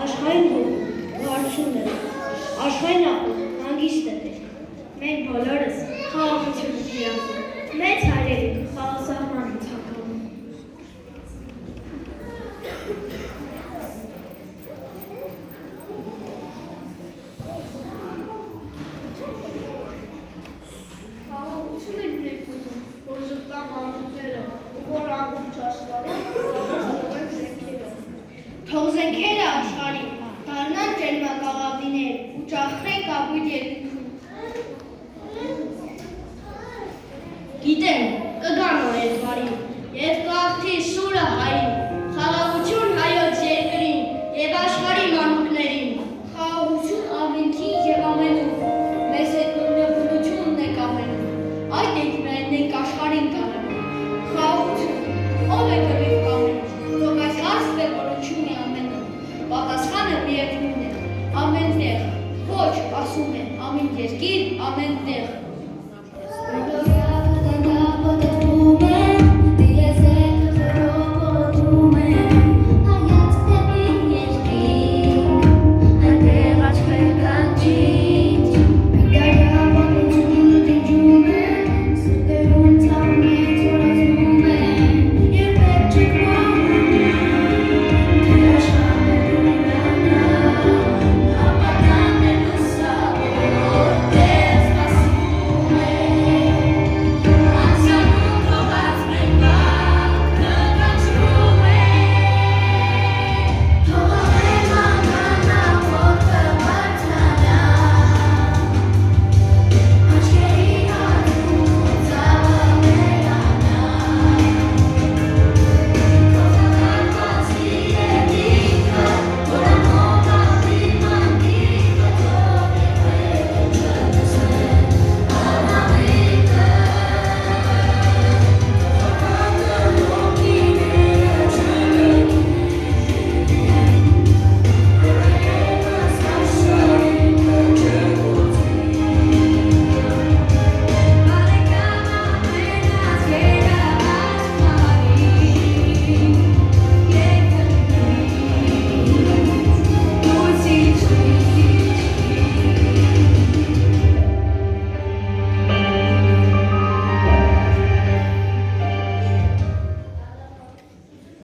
Աշխարհին բարություն է, աշխարհին հանգիստ է, մենք բոլորս խաղաղություն ենք իրացում, մեծ հայրերի խաղաղասահման են ցանկանում։ Խաղաղություն ենք մենք ուզում, որ զտան անունները, որ անգում չաշխարհում, Թող զենքերը աշխարհին դառնան ջերմակաղավիներ ու ճախրեն կապույտ երկնքում։ Գիտեմ, կգան օրեր բարին, և կհաղթի սուրը հային, խաղաղություն հայոց երկրին և աշխարհի մանուկներին։ Խաղաղություն ամենքին և ամենում, մեզ հետ նույնությունն է կամենում, այդ ենք մենք աշխարհին կանեմ։ Խաղաղություն, ով է կռիվ կամենում, թող այս հարցն է որոնչում է ամենում, պատասխանը միևնույն է, ամեն տեղ, ոչ ասում է, ամեն երկիր, ամեն տեղ։